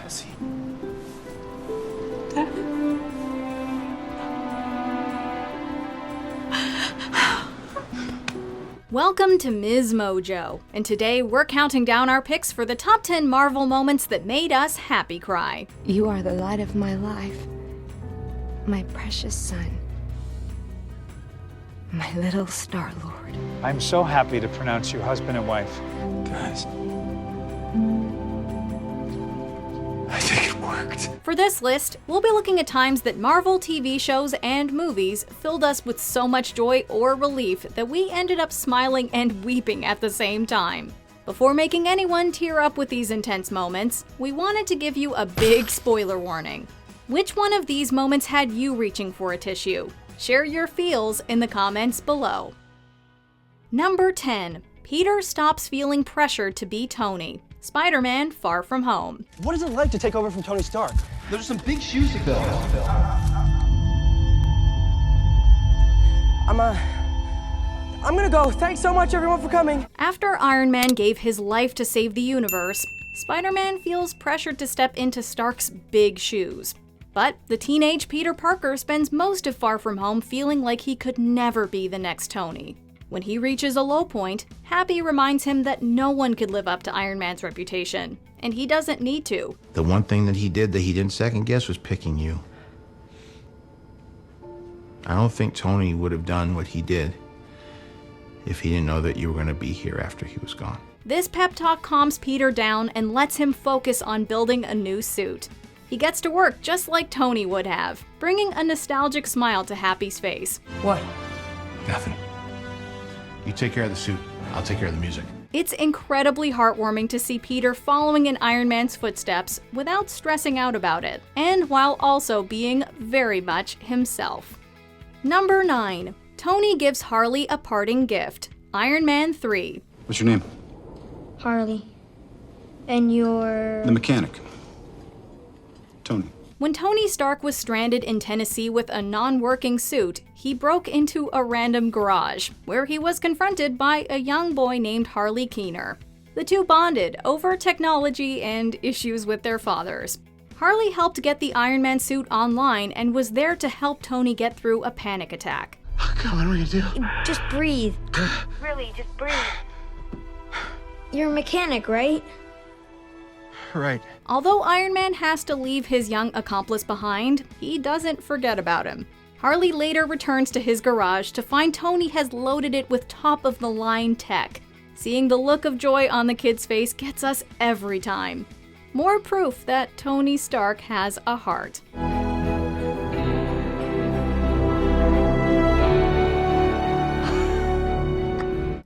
Cassie. Welcome to Ms. Mojo, and today we're counting down our picks for the top 10 Marvel moments that made us happy cry. You are the light of my life, my precious son, my little Star-Lord. I'm so happy to pronounce you husband and wife. Guys. I think it worked. For this list, we'll be looking at times that Marvel TV shows and movies filled us with so much joy or relief that we ended up smiling and weeping at the same time. Before making anyone tear up with these intense moments, we wanted to give you a big spoiler warning. Which one of these moments had you reaching for a tissue? Share your feels in the comments below. Number 10. Peter stops feeling pressured to be Tony. Spider-Man: Far From Home. What is it like to take over from Tony Stark? There's some big shoes to fill. I'm gonna go. Thanks so much, everyone, for coming. After Iron Man gave his life to save the universe, Spider-Man feels pressured to step into Stark's big shoes. But the teenage Peter Parker spends most of Far From Home feeling like he could never be the next Tony. When he reaches a low point, Happy reminds him that no one could live up to Iron Man's reputation, and he doesn't need to. The one thing that he did that he didn't second guess was picking you. I don't think Tony would have done what he did if he didn't know that you were going to be here after he was gone. This pep talk calms Peter down and lets him focus on building a new suit. He gets to work just like Tony would have, bringing a nostalgic smile to Happy's face. What? Nothing. You take care of the suit, I'll take care of the music. It's incredibly heartwarming to see Peter following in Iron Man's footsteps without stressing out about it, and while also being very much himself. Number 9. Tony gives Harley a parting gift. Iron Man 3. What's your name? Harley. And you're... The mechanic. Tony. When Tony Stark was stranded in Tennessee with a non-working suit, he broke into a random garage, where he was confronted by a young boy named Harley Keener. The two bonded over technology and issues with their fathers. Harley helped get the Iron Man suit online and was there to help Tony get through a panic attack. God, what are we gonna do? Just breathe. Really, just breathe. You're a mechanic, right? Right. Although Iron Man has to leave his young accomplice behind, he doesn't forget about him. Harley later returns to his garage to find Tony has loaded it with top-of-the-line tech. Seeing the look of joy on the kid's face gets us every time. More proof that Tony Stark has a heart.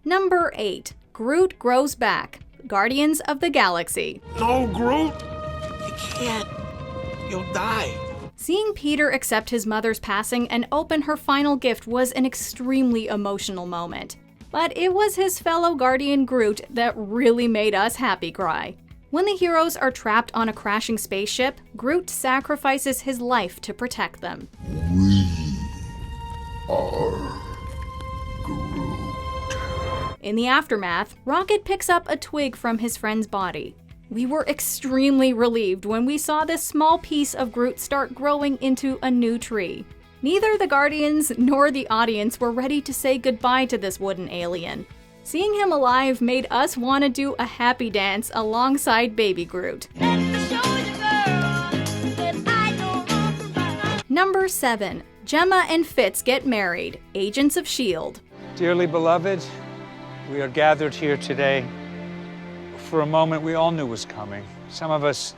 Number 8. Groot grows back. Guardians of the Galaxy. No, Groot! You can't. You'll die. Seeing Peter accept his mother's passing and open her final gift was an extremely emotional moment. But it was his fellow Guardian Groot that really made us happy cry. When the heroes are trapped on a crashing spaceship, Groot sacrifices his life to protect them. We are Groot. In the aftermath, Rocket picks up a twig from his friend's body. We were extremely relieved when we saw this small piece of Groot start growing into a new tree. Neither the Guardians nor the audience were ready to say goodbye to this wooden alien. Seeing him alive made us want to do a happy dance alongside Baby Groot. Number 7. Gemma and Fitz get married. Agents of S.H.I.E.L.D. Dearly beloved, we are gathered here today for a moment we all knew was coming. Some of us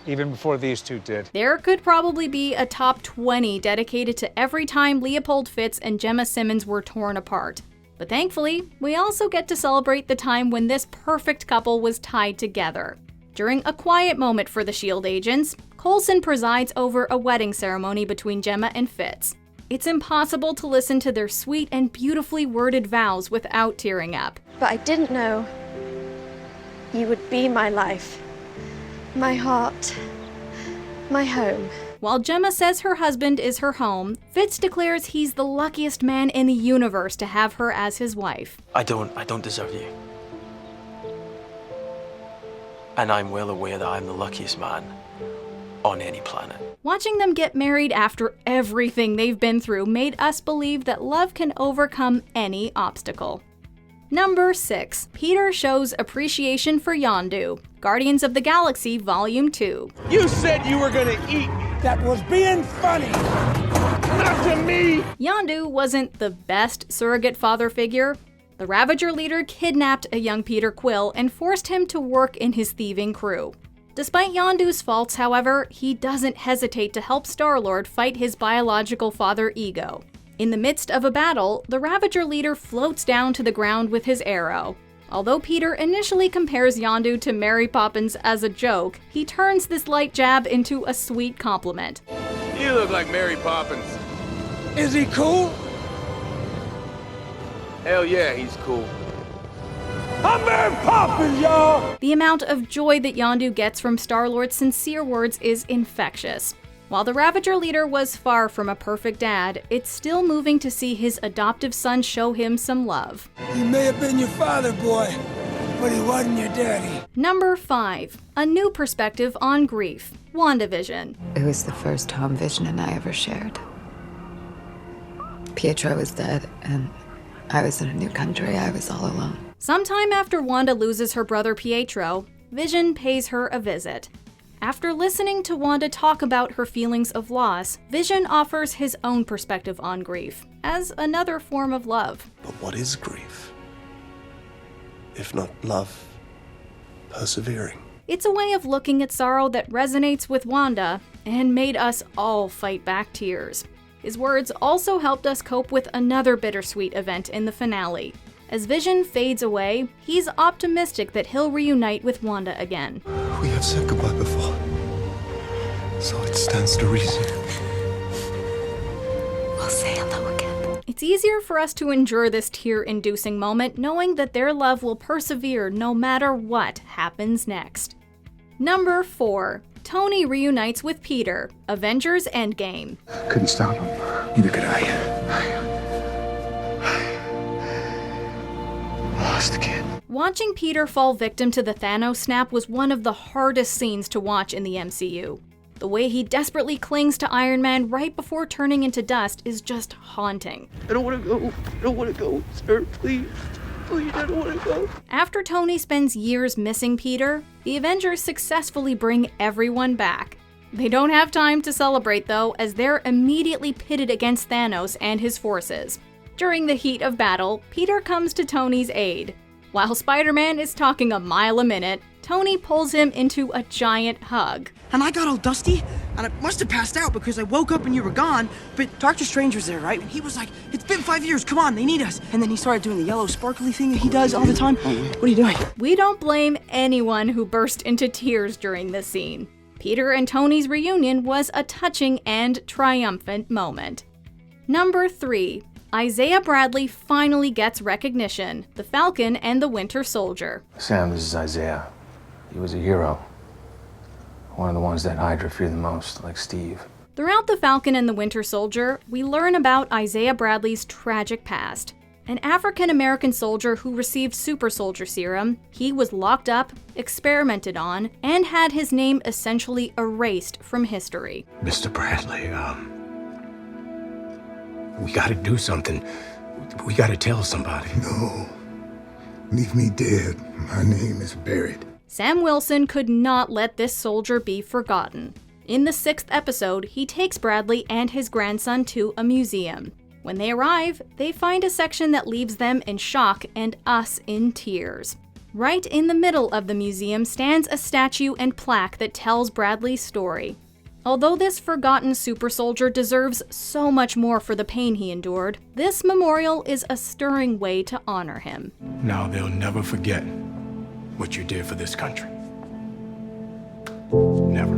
even before these two did. There could probably be a top 20 dedicated to every time Leopold Fitz and Gemma Simmons were torn apart. But thankfully, we also get to celebrate the time when this perfect couple was tied together. During a quiet moment for the S.H.I.E.L.D. agents, Coulson presides over a wedding ceremony between Gemma and Fitz. It's impossible to listen to their sweet and beautifully worded vows without tearing up. But I didn't know you would be my life, my heart, my home. While Gemma says her husband is her home, Fitz declares he's the luckiest man in the universe to have her as his wife. I don't deserve you. And I'm well aware that I'm the luckiest man on any planet. Watching them get married after everything they've been through made us believe that love can overcome any obstacle. Number 6. Peter shows appreciation for Yondu. Guardians of the Galaxy Volume 2. You said you were gonna eat me. That was being funny. Not to me. Yondu wasn't the best surrogate father figure. The Ravager leader kidnapped a young Peter Quill and forced him to work in his thieving crew. Despite Yondu's faults, however, he doesn't hesitate to help Star-Lord fight his biological father Ego. In the midst of a battle, the Ravager leader floats down to the ground with his arrow. Although Peter initially compares Yondu to Mary Poppins as a joke, he turns this light jab into a sweet compliment. You look like Mary Poppins. Is he cool? Hell yeah, he's cool. I'm Mary Poppins, y'all! The amount of joy that Yondu gets from Star-Lord's sincere words is infectious. While the Ravager leader was far from a perfect dad, it's still moving to see his adoptive son show him some love. He may have been your father, boy, but he wasn't your daddy. Number 5. A new perspective on grief. WandaVision. It was the first home vision I ever shared. Pietro was dead, and I was in a new country. I was all alone. Sometime after Wanda loses her brother Pietro, Vision pays her a visit. After listening to Wanda talk about her feelings of loss, Vision offers his own perspective on grief, as another form of love. But what is grief? If not love, persevering. It's a way of looking at sorrow that resonates with Wanda, and made us all fight back tears. His words also helped us cope with another bittersweet event in the finale. As Vision fades away, he's optimistic that he'll reunite with Wanda again. We have said goodbye before, so it stands to reason. We'll say hello again. It's easier for us to endure this tear-inducing moment knowing that their love will persevere no matter what happens next. Number 4. Tony reunites with Peter. Avengers Endgame. Couldn't stop him. Neither could I. Lost the kid. Watching Peter fall victim to the Thanos snap was one of the hardest scenes to watch in the MCU. The way he desperately clings to Iron Man right before turning into dust is just haunting. I don't want to go. I don't want to go, sir. Please. Please, I don't want to go. After Tony spends years missing Peter, the Avengers successfully bring everyone back. They don't have time to celebrate though, as they're immediately pitted against Thanos and his forces. During the heat of battle, Peter comes to Tony's aid. While Spider-Man is talking a mile a minute, Tony pulls him into a giant hug. And I got all dusty, and I must have passed out because I woke up and you were gone, but Doctor Strange was there, right? And he was like, it's been 5 years, come on, they need us. And then he started doing the yellow sparkly thing that he does all the time. What are you doing? We don't blame anyone who burst into tears during this scene. Peter and Tony's reunion was a touching and triumphant moment. Number 3. Isaiah Bradley finally gets recognition. The Falcon and the Winter Soldier. Sam, this is Isaiah. He was a hero. One of the ones that Hydra feared the most, like Steve. Throughout The Falcon and the Winter Soldier, we learn about Isaiah Bradley's tragic past. An African-American soldier who received super soldier serum, he was locked up, experimented on, and had his name essentially erased from history. Mr. Bradley, we gotta do something. We gotta tell somebody. No. Leave me dead. My name is buried. Sam Wilson could not let this soldier be forgotten. In the 6th episode, he takes Bradley and his grandson to a museum. When they arrive, they find a section that leaves them in shock and us in tears. Right in the middle of the museum stands a statue and plaque that tells Bradley's story. Although this forgotten super soldier deserves so much more for the pain he endured, this memorial is a stirring way to honor him. Now they'll never forget what you did for this country. Never.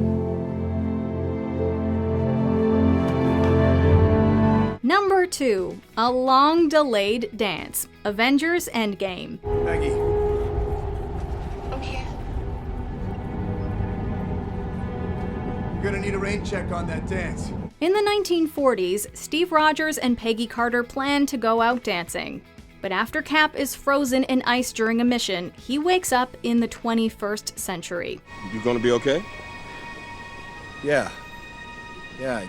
Number 2. A long-delayed dance. Avengers Endgame. Maggie. I'm here. You're gonna need a rain check on that dance. In the 1940s, Steve Rogers and Peggy Carter planned to go out dancing. But after Cap is frozen in ice during a mission, he wakes up in the 21st century. You gonna be okay? Yeah, I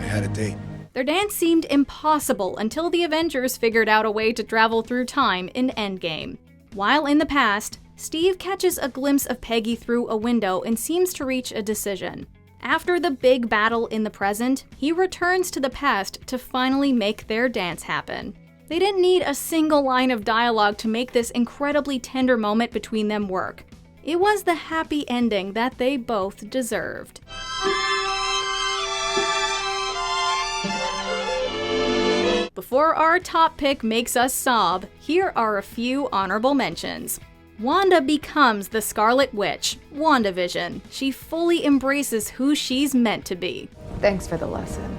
had a date. Their dance seemed impossible until the Avengers figured out a way to travel through time in Endgame. While in the past, Steve catches a glimpse of Peggy through a window and seems to reach a decision. After the big battle in the present, he returns to the past to finally make their dance happen. They didn't need a single line of dialogue to make this incredibly tender moment between them work. It was the happy ending that they both deserved. Before our top pick makes us sob, here are a few honorable mentions. Wanda becomes the Scarlet Witch, WandaVision. She fully embraces who she's meant to be. Thanks for the lesson.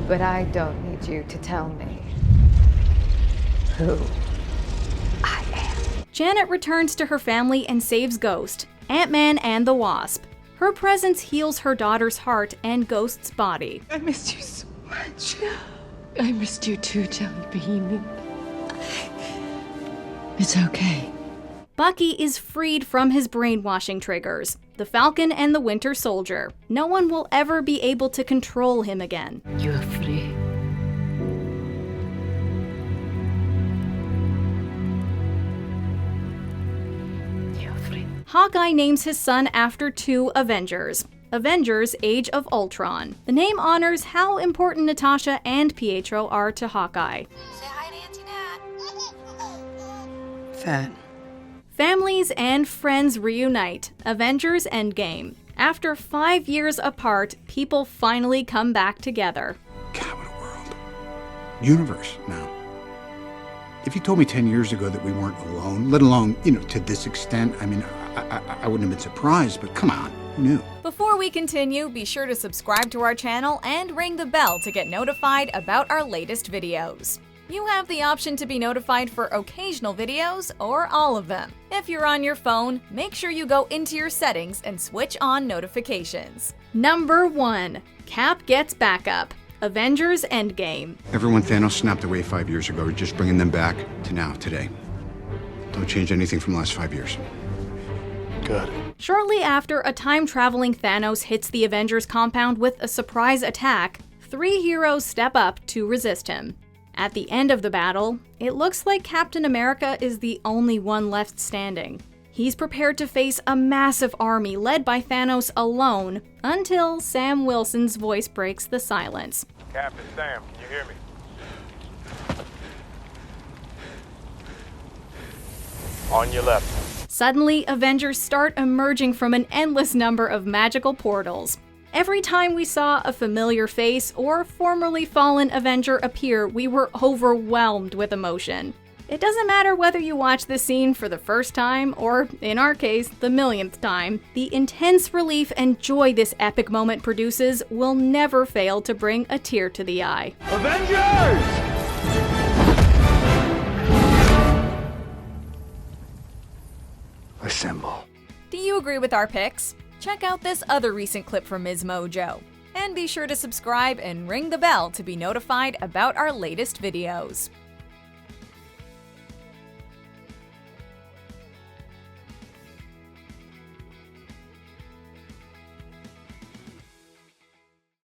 But I don't need you to tell me who I am. Janet returns to her family and saves Ghost, Ant-Man and the Wasp. Her presence heals her daughter's heart and Ghost's body. I missed you so much. I missed you too, Jelly Bean. It's okay. Bucky is freed from his brainwashing triggers. The Falcon and the Winter Soldier. No one will ever be able to control him again. You're free. You're free. Hawkeye names his son after 2 Avengers. Avengers Age of Ultron. The name honors how important Natasha and Pietro are to Hawkeye. Say hi to Auntie Nat. Fat. Families and friends reunite. Avengers Endgame. After 5 years apart, people finally come back together. Universe now. If you told me 10 years ago that we weren't alone, let alone, to this extent, I mean, I wouldn't have been surprised, but come on, who knew? Before we continue, be sure to subscribe to our channel and ring the bell to get notified about our latest videos. You have the option to be notified for occasional videos or all of them. If you're on your phone, make sure you go into your settings and switch on notifications. Number 1. Cap gets backup. Avengers Endgame. Everyone Thanos snapped away 5 years ago, just bringing them back to now, today. Don't change anything from the last 5 years. Good. Shortly after a time-traveling Thanos hits the Avengers compound with a surprise attack, 3 heroes step up to resist him. At the end of the battle, it looks like Captain America is the only one left standing. He's prepared to face a massive army led by Thanos alone until Sam Wilson's voice breaks the silence. Captain Sam, can you hear me? On your left. Suddenly, Avengers start emerging from an endless number of magical portals. Every time we saw a familiar face or formerly fallen Avenger appear, we were overwhelmed with emotion. It doesn't matter whether you watch this scene for the first time or, in our case, the millionth time, the intense relief and joy this epic moment produces will never fail to bring a tear to the eye. Avengers! Assemble. Do you agree with our picks? Check out this other recent clip from Ms. Mojo. And be sure to subscribe and ring the bell to be notified about our latest videos.